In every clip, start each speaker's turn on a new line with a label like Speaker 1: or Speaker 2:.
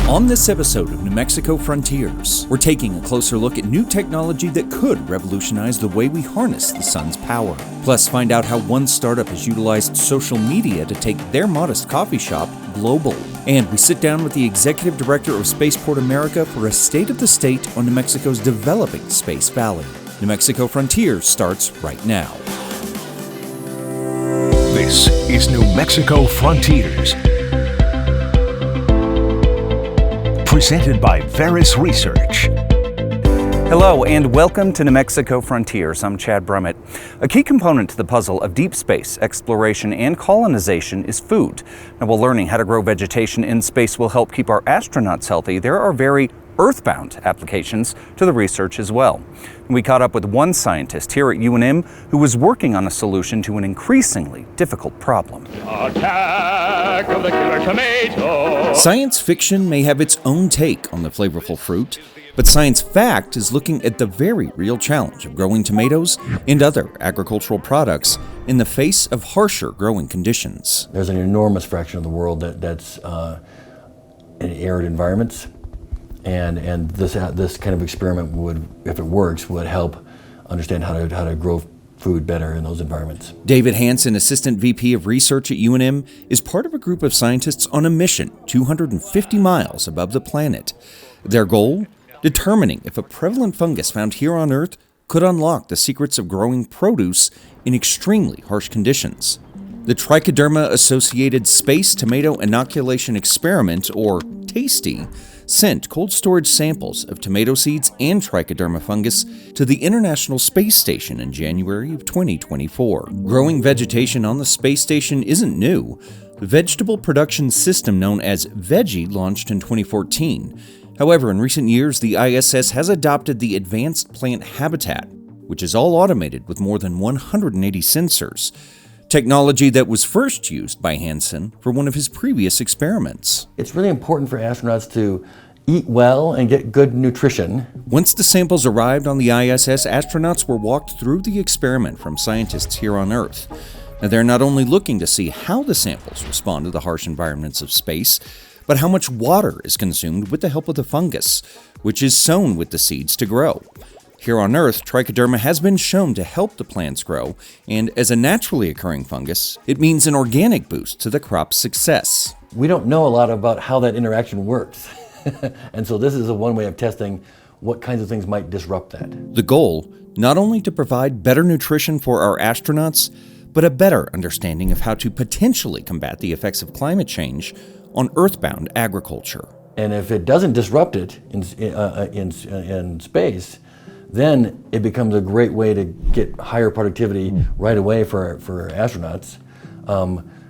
Speaker 1: On this episode of New Mexico Frontiers, we're taking a closer look at new technology that could revolutionize the way we harness the sun's power. Plus, find out how one startup has utilized social media to take their modest coffee shop global. And we sit down with the executive director of Spaceport America for a state of the state on New Mexico's developing Space Valley. New Mexico Frontiers starts right now.
Speaker 2: This is New Mexico Frontiers. Presented by Veris Research.
Speaker 3: Hello and welcome to New Mexico Frontiers. I'm Chad Brummett. A key component to the puzzle of deep space exploration and colonization is food. Now, while learning how to grow vegetation in space will help keep our astronauts healthy, there are very earthbound applications to the research as well. We caught up with one scientist here at UNM who was working on a solution to an increasingly difficult problem.
Speaker 4: Attack of the killer tomato.
Speaker 1: Science fiction may have its own take on the flavorful fruit, but science fact is looking at the very real challenge of growing tomatoes and other agricultural products in the face of harsher growing conditions.
Speaker 5: There's an enormous fraction of the world that's in arid environments. And this kind of experiment would, if it works, would help understand how to grow food better in those environments.
Speaker 1: David Hansen, Assistant VP of Research at UNM, is part of a group of scientists on a mission 250 miles above the planet. Their goal? Determining if a prevalent fungus found here on Earth could unlock the secrets of growing produce in extremely harsh conditions. The Trichoderma-associated Space Tomato Inoculation Experiment, or TASTY, sent cold storage samples of tomato seeds and trichoderma fungus to the International Space Station in January of 2024. Growing vegetation on the space station isn't new. The vegetable production system known as VEGGIE launched in 2014. However, in recent years, the ISS has adopted the Advanced Plant Habitat, which is all automated with more than 180 sensors. Technology that was first used by Hansen for one of his previous experiments.
Speaker 5: It's really important for astronauts to eat well and get good nutrition.
Speaker 1: Once the samples arrived on the ISS, astronauts were walked through the experiment from scientists here on Earth. Now, they're not only looking to see how the samples respond to the harsh environments of space, but how much water is consumed with the help of the fungus, which is sown with the seeds to grow. Here on Earth, trichoderma has been shown to help the plants grow, and as a naturally occurring fungus, it means an organic boost to the crop's success.
Speaker 5: We don't know a lot about how that interaction works, and so this is a one way of testing what kinds of things might disrupt that.
Speaker 1: The goal, not only to provide better nutrition for our astronauts, but a better understanding of how to potentially combat the effects of climate change on Earthbound agriculture.
Speaker 5: And if it doesn't disrupt it in space, then it becomes a great way to get higher productivity right away for astronauts.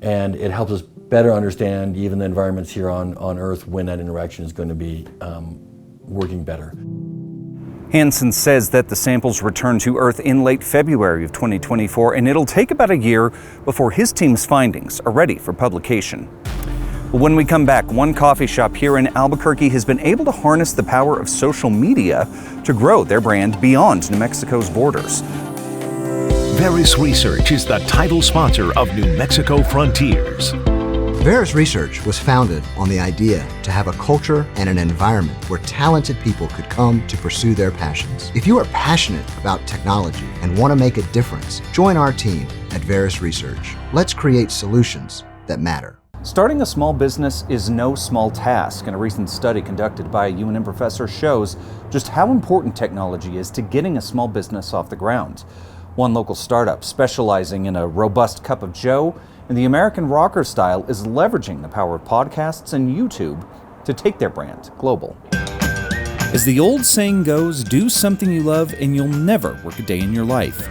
Speaker 5: And it helps us better understand even the environments here on Earth when that interaction is going to be working better.
Speaker 3: Hansen says that the samples return to Earth in late February of 2024, and it'll take about a year before his team's findings are ready for publication. When we come back, one coffee shop here in Albuquerque has been able to harness the power of social media to grow their brand beyond New Mexico's borders.
Speaker 2: Veris Research is the title sponsor of New Mexico Frontiers.
Speaker 6: Veris Research was founded on the idea to have a culture and an environment where talented people could come to pursue their passions. If you are passionate about technology and want to make a difference, join our team at Veris Research. Let's create solutions that matter.
Speaker 3: Starting a small business is no small task, and a recent study conducted by a UNM professor shows just how important technology is to getting a small business off the ground. One local startup specializing in a robust cup of joe in the American rocker style is leveraging the power of podcasts and YouTube to take their brand global.
Speaker 1: As the old saying goes, do something you love and you'll never work a day in your life.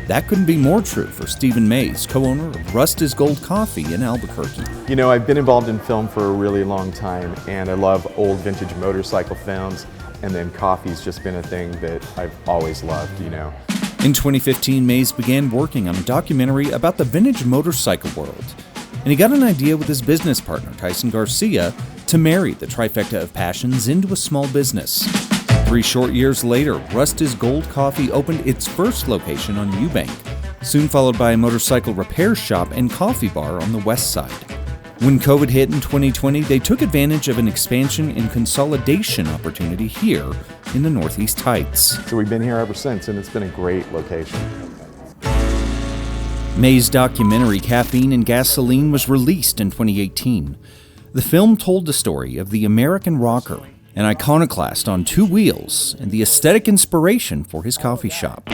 Speaker 1: That couldn't be more true for Stephen Mays, co-owner of Rust is Gold Coffee in Albuquerque.
Speaker 7: You know, I've been involved in film for a really long time, and I love old vintage motorcycle films, and then coffee's just been a thing that I've always loved, you know.
Speaker 1: In 2015, Mays began working on a documentary about the vintage motorcycle world, and he got an idea with his business partner, Tyson Garcia, to marry the trifecta of passions into a small business. 3 short years later, Rust is Gold Coffee opened its first location on Eubank, soon followed by a motorcycle repair shop and coffee bar on the west side. When COVID hit in 2020, they took advantage of an expansion and consolidation opportunity here in the Northeast Heights.
Speaker 7: So we've been here ever since, and it's been a great location.
Speaker 1: May's documentary Caffeine and Gasoline was released in 2018. The film told the story of the American rocker, an iconoclast on two wheels, and the aesthetic inspiration for his coffee shop.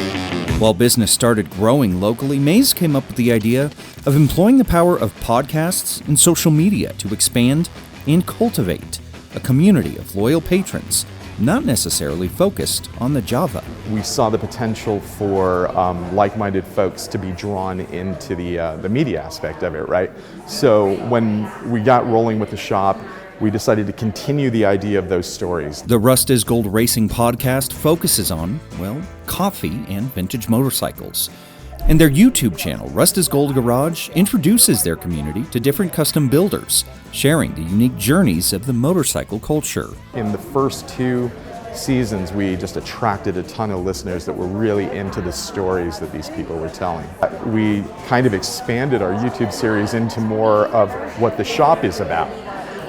Speaker 1: While business started growing locally, Mays came up with the idea of employing the power of podcasts and social media to expand and cultivate a community of loyal patrons, not necessarily focused on the Java.
Speaker 7: We saw the potential for like-minded folks to be drawn into the media aspect of it, right? So when we got rolling with the shop, we decided to continue the idea of those stories.
Speaker 1: The Rust is Gold Racing podcast focuses on, well, coffee and vintage motorcycles. And their YouTube channel, Rust is Gold Garage, introduces their community to different custom builders, sharing the unique journeys of the motorcycle culture.
Speaker 7: In the first 2 seasons, we just attracted a ton of listeners that were really into the stories that these people were telling. We kind of expanded our YouTube series into more of what the shop is about.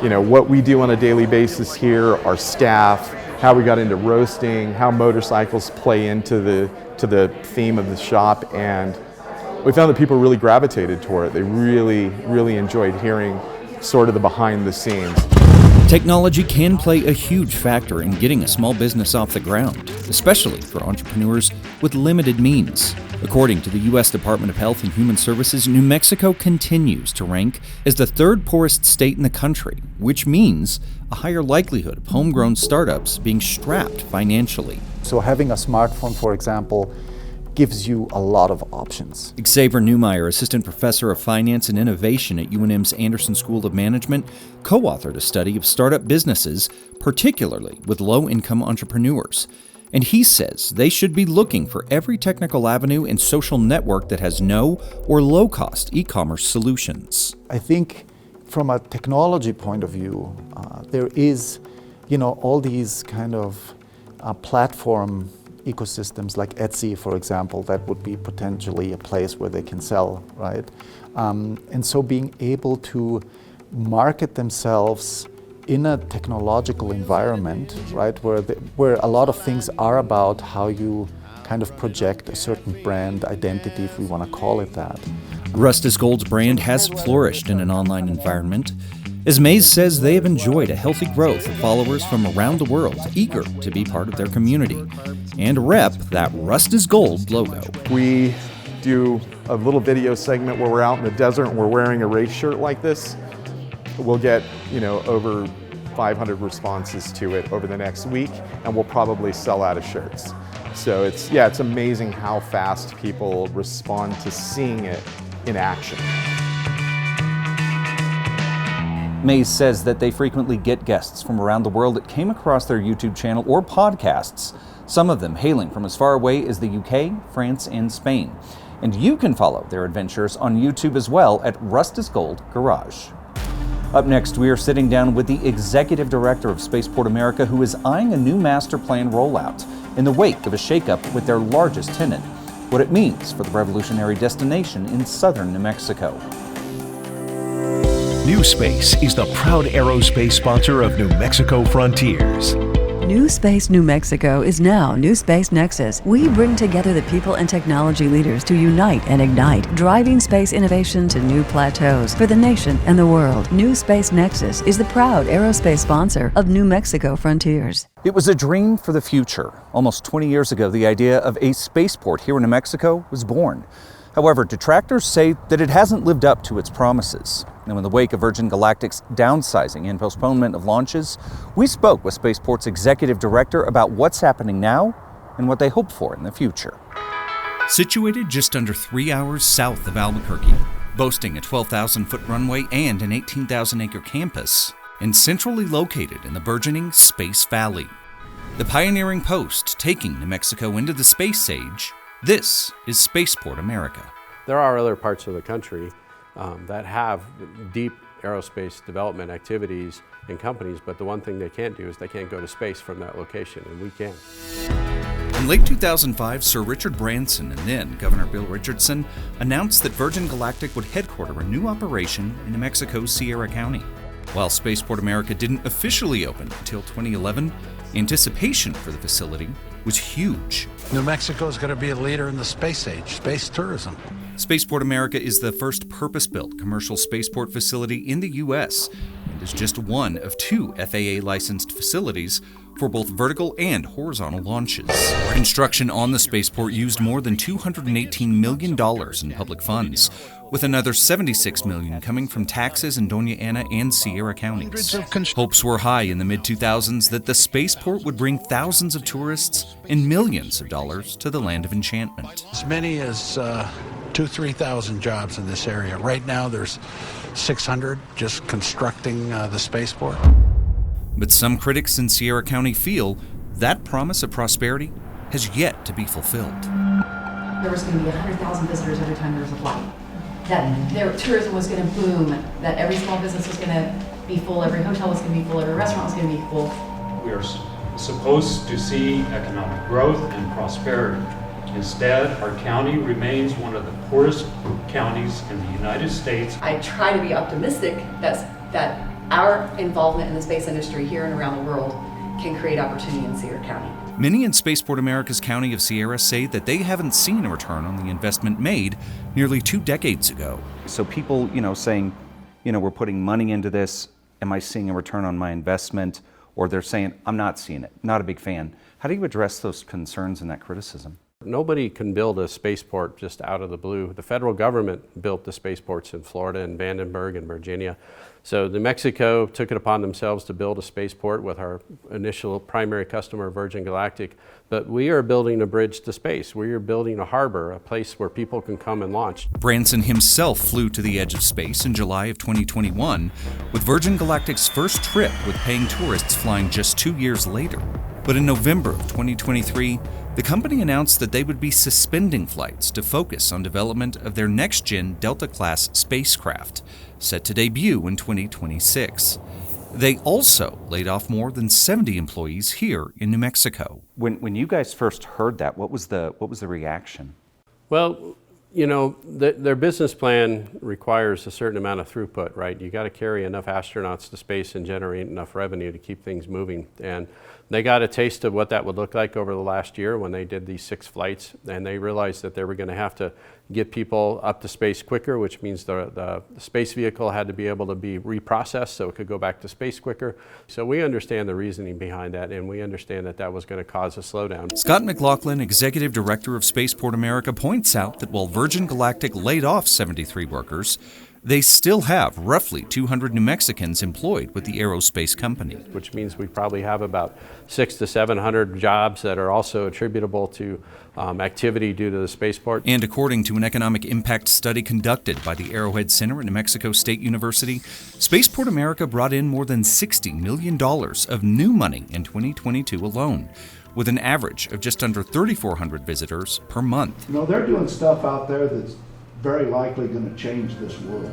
Speaker 7: You know, what we do on a daily basis here, our staff, how we got into roasting, how motorcycles play into the theme of the shop, and we found that people really gravitated toward it. They really enjoyed hearing sort of the behind the scenes.
Speaker 1: Technology can play a huge factor in getting a small business off the ground, especially for entrepreneurs with limited means. According to the U.S. Department of Health and Human Services, New Mexico continues to rank as the 3rd poorest state in the country, which means a higher likelihood of homegrown startups being strapped financially.
Speaker 8: So having a smartphone, for example, gives you a lot of options.
Speaker 1: Xavier Newmeyer, Assistant Professor of Finance and Innovation at UNM's Anderson School of Management, co-authored a study of startup businesses, particularly with low-income entrepreneurs. And he says they should be looking for every technical avenue and social network that has no or low-cost e-commerce solutions.
Speaker 8: I think from a technology point of view, there is, all these kind of platform ecosystems like Etsy, for example, that would be potentially a place where they can sell, right? And so being able to market themselves in a technological environment, right, where a lot of things are about how you kind of project a certain brand identity, if we want to call it that.
Speaker 1: Rust is Gold's brand has flourished in an online environment. As Mays says, they have enjoyed a healthy growth of followers from around the world, eager to be part of their community and rep that Rust is Gold logo.
Speaker 7: We do a little video segment where we're out in the desert and we're wearing a race shirt like this. We'll get, over 500 responses to it over the next week, and we'll probably sell out of shirts. So it's amazing how fast people respond to seeing it in action.
Speaker 3: Mays says that they frequently get guests from around the world that came across their YouTube channel or podcasts, some of them hailing from as far away as the UK, France, and Spain. And you can follow their adventures on YouTube as well at Rust is Gold Garage. Up next, we are sitting down with the Executive Director of Spaceport America, who is eyeing a new master plan rollout in the wake of a shakeup with their largest tenant, what it means for the revolutionary destination in southern New Mexico.
Speaker 2: New Space is the proud aerospace sponsor of New Mexico Frontiers.
Speaker 9: New Space New Mexico is now New Space Nexus. We bring together the people and technology leaders to unite and ignite, driving space innovation to new plateaus for the nation and the world. New Space Nexus is the proud aerospace sponsor of New Mexico Frontiers.
Speaker 3: It was a dream for the future. Almost 20 years ago, the idea of a spaceport here in New Mexico was born. However, detractors say that it hasn't lived up to its promises. Now, in the wake of Virgin Galactic's downsizing and postponement of launches, we spoke with Spaceport's executive director about what's happening now and what they hope for in the future.
Speaker 1: Situated just under 3 hours south of Albuquerque, boasting a 12,000-foot runway and an 18,000-acre campus, and centrally located in the burgeoning Space Valley. The pioneering post taking New Mexico into the space age, this is Spaceport America.
Speaker 10: There are other parts of the country that have deep aerospace development activities and companies, but the one thing they can't do is they can't go to space from that location, and we can.
Speaker 1: In late 2005, Sir Richard Branson and then Governor Bill Richardson announced that Virgin Galactic would headquarter a new operation in New Mexico's Sierra County. While Spaceport America didn't officially open until 2011, anticipation for the facility was huge.
Speaker 11: New Mexico is going to be a leader in the space age, space tourism.
Speaker 1: Spaceport America is the first purpose-built commercial spaceport facility in the U.S. and is just one of 2 FAA-licensed facilities for both vertical and horizontal launches. Construction on the spaceport used more than $218 million in public funds, with another $76 million coming from taxes in Doña Ana and Sierra counties. Hopes were high in the mid-2000s that the spaceport would bring thousands of tourists and millions of dollars to the land of enchantment.
Speaker 11: As many as 2,000-3,000 jobs in this area. Right now there's 600 just constructing the spaceport.
Speaker 1: But some critics in Sierra County feel that promise of prosperity has yet to be fulfilled.
Speaker 12: There was going to be 100,000 visitors every time there was a flight. That their tourism was going to boom, that every small business was going to be full, every hotel was going to be full, every restaurant was going to be full.
Speaker 13: We are supposed to see economic growth and prosperity. Instead, our county remains one of the poorest counties in the United States.
Speaker 12: I try to be optimistic that our involvement in the space industry here and around the world can create opportunity in Sierra County.
Speaker 1: Many in Spaceport America's county of Sierra say that they haven't seen a return on the investment made nearly 2 decades ago.
Speaker 3: So people, saying, we're putting money into this, am I seeing a return on my investment? Or they're saying, I'm not seeing it, not a big fan. How do you address those concerns and that criticism?
Speaker 10: Nobody can build a spaceport just out of the blue. The federal government built the spaceports in Florida and Vandenberg and Virginia. So New Mexico took it upon themselves to build a spaceport with our initial primary customer, Virgin Galactic. But we are building a bridge to space. We are building a harbor, a place where people can come and launch.
Speaker 1: Branson himself flew to the edge of space in July of 2021, with Virgin Galactic's first trip with paying tourists flying just 2 years later. But in November of 2023, the company announced that they would be suspending flights to focus on development of their next-gen Delta-class spacecraft, set to debut in 2026. They also laid off more than 70 employees here in New Mexico.
Speaker 3: When you guys first heard that, what was the reaction?
Speaker 10: Well, their business plan requires a certain amount of throughput, right? You got to carry enough astronauts to space and generate enough revenue to keep things moving. And they got a taste of what that would look like over the last year when they did these 6 flights, and they realized that they were going to have to get people up to space quicker, which means the space vehicle had to be able to be reprocessed so it could go back to space quicker. So we understand the reasoning behind that, and we understand that that was going to cause a slowdown.
Speaker 1: Scott McLaughlin, Executive Director of Spaceport America, points out that while Virgin Galactic laid off 73 workers, they still have roughly 200 New Mexicans employed with the aerospace company.
Speaker 10: Which means we probably have about 600 to 700 jobs that are also attributable to activity due to the spaceport.
Speaker 1: And according to an economic impact study conducted by the Arrowhead Center at New Mexico State University, Spaceport America brought in more than $60 million of new money in 2022 alone, with an average of just under 3,400 visitors per month.
Speaker 14: They're doing stuff out there that's very likely going to change this world.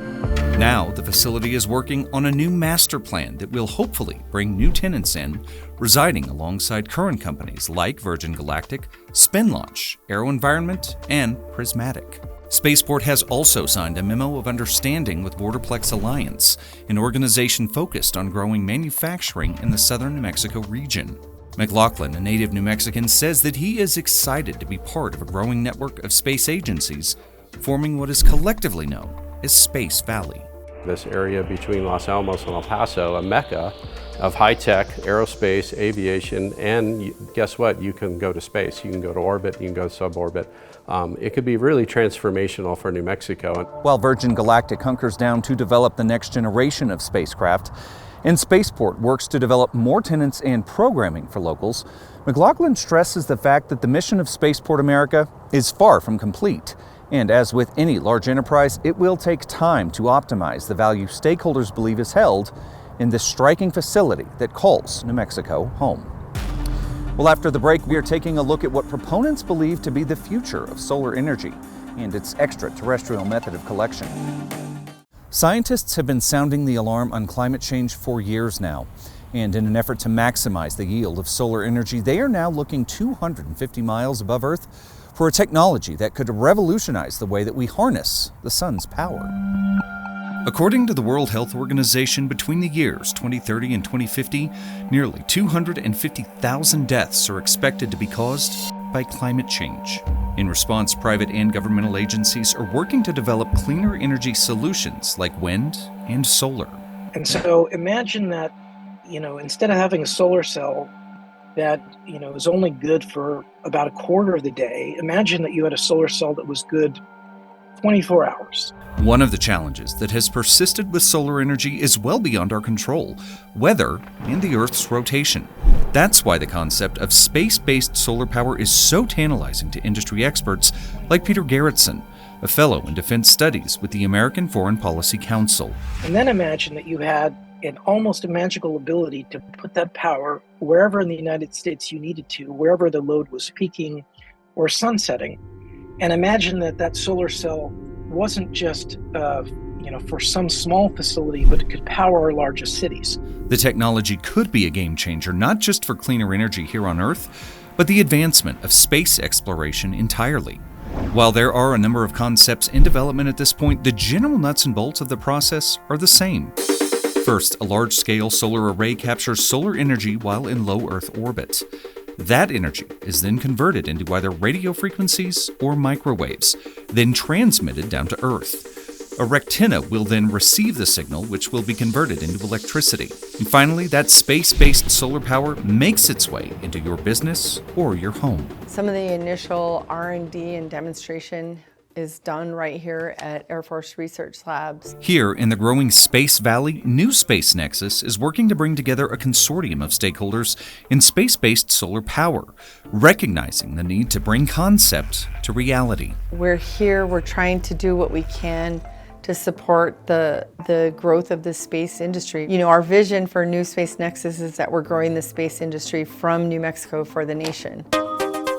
Speaker 1: Now, the facility is working on a new master plan that will hopefully bring new tenants in, residing alongside current companies like Virgin Galactic, SpinLaunch, AeroVironment, and Prismatic. Spaceport has also signed a memo of understanding with Borderplex Alliance, an organization focused on growing manufacturing in the southern New Mexico region. McLaughlin, a native New Mexican, says that he is excited to be part of a growing network of space agencies forming what is collectively known as Space Valley.
Speaker 10: This area between Los Alamos and El Paso, a mecca of high-tech aerospace, aviation, and guess what? You can go to space. You can go to orbit, you can go to suborbit. It could be really transformational for New Mexico.
Speaker 3: While Virgin Galactic hunkers down to develop the next generation of spacecraft, and Spaceport works to develop more tenants and programming for locals, McLaughlin stresses the fact that the mission of Spaceport America is far from complete. And as with any large enterprise, it will take time to optimize the value stakeholders believe is held in this striking facility that calls New Mexico home. Well, after the break, we are taking a look at what proponents believe to be the future of solar energy and its extraterrestrial method of collection. Scientists have been sounding the alarm on climate change for years now. And in an effort to maximize the yield of solar energy, they are now looking 250 miles above Earth for a technology that could revolutionize the way that we harness the sun's power. According to the World Health Organization, between the years 2030 and 2050, nearly 250,000 deaths are expected to be caused by climate change. In response, private and governmental agencies are working to develop cleaner energy solutions like wind and solar.
Speaker 15: And so imagine that, instead of having a solar cell that, is only good for about a quarter of the day, imagine that you had a solar cell that was good 24 hours.
Speaker 3: One of the challenges that has persisted with solar energy is well beyond our control: weather and the Earth's rotation. That's why the concept of space-based solar power is so tantalizing to industry experts like Peter Garretson, a fellow in defense studies with the American Foreign Policy Council.
Speaker 15: And then imagine that you had an almost a magical ability to put that power wherever in the United States you needed to, wherever the load was peaking or sunsetting. And imagine that that solar cell wasn't just for some small facility, but it could power our largest cities.
Speaker 3: The technology could be a game changer, not just for cleaner energy here on Earth, but the advancement of space exploration entirely. While there are a number of concepts in development at this point, the general nuts and bolts of the process are the same. First, a large-scale solar array captures solar energy while in low Earth orbit. That energy is then converted into either radio frequencies or microwaves, then transmitted down to Earth. A rectina will then receive the signal, which will be converted into electricity. And finally, that space-based solar power makes its way into your business or your home.
Speaker 16: Some of the initial R&D and demonstration is done right here at Air Force Research Labs.
Speaker 3: Here in the growing Space Valley, New Space Nexus is working to bring together a consortium of stakeholders in space-based solar power, recognizing the need to bring concept to reality.
Speaker 16: We're here, we're trying to do what we can to support the growth of the space industry. Our vision for New Space Nexus is that we're growing the space industry from New Mexico for the nation.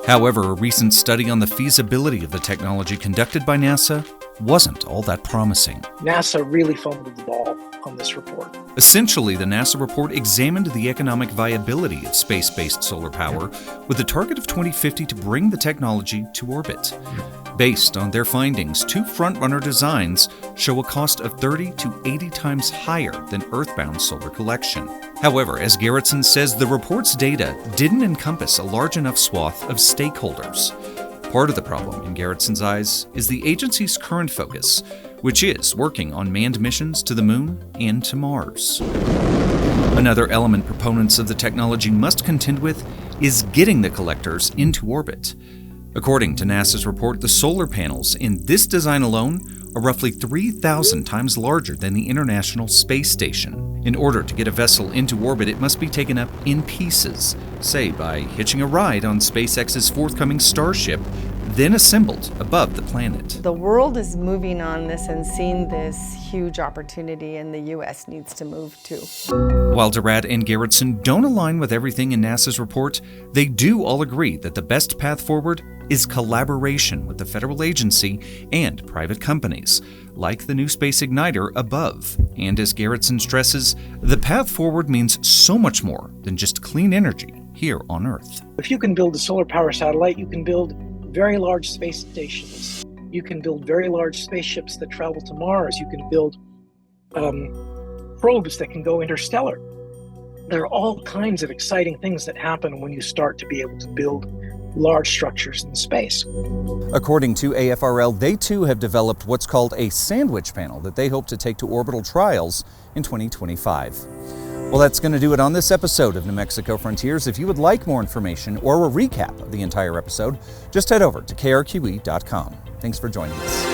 Speaker 3: However, a recent study on the feasibility of the technology conducted by NASA wasn't all that promising.
Speaker 15: NASA really fumbled the ball on this report.
Speaker 3: Essentially, the NASA report examined the economic viability of space-based solar power with a target of 2050 to bring the technology to orbit. Based on their findings, two front-runner designs show a cost of 30 to 80 times higher than Earthbound solar collection. However, as Garretson says, the report's data didn't encompass a large enough swath of stakeholders. Part of the problem, in Garretson's eyes, is the agency's current focus, which is working on manned missions to the Moon and to Mars. Another element proponents of the technology must contend with is getting the collectors into orbit. According to NASA's report, the solar panels in this design alone are roughly 3,000 times larger than the International Space Station. In order to get a vessel into orbit, it must be taken up in pieces, say by hitching a ride on SpaceX's forthcoming Starship, then assembled above the planet.
Speaker 16: The world is moving on this and seeing this huge opportunity, and the U.S. needs to move too.
Speaker 3: While Durad and Garretson don't align with everything in NASA's report, they do all agree that the best path forward is collaboration with the federal agency and private companies, like the New Space Igniter above. And as Garretson stresses, the path forward means so much more than just clean energy here on Earth.
Speaker 15: If you can build a solar power satellite, you can build very large space stations. You can build very large spaceships that travel to Mars. You can build probes that can go interstellar. There are all kinds of exciting things that happen when you start to be able to build large structures in space.
Speaker 3: According to AFRL, they too have developed what's called a sandwich panel that they hope to take to orbital trials in 2025. Well, that's going to do it on this episode of New Mexico Frontiers. If you would like more information or a recap of the entire episode, just head over to krqe.com. Thanks for joining us.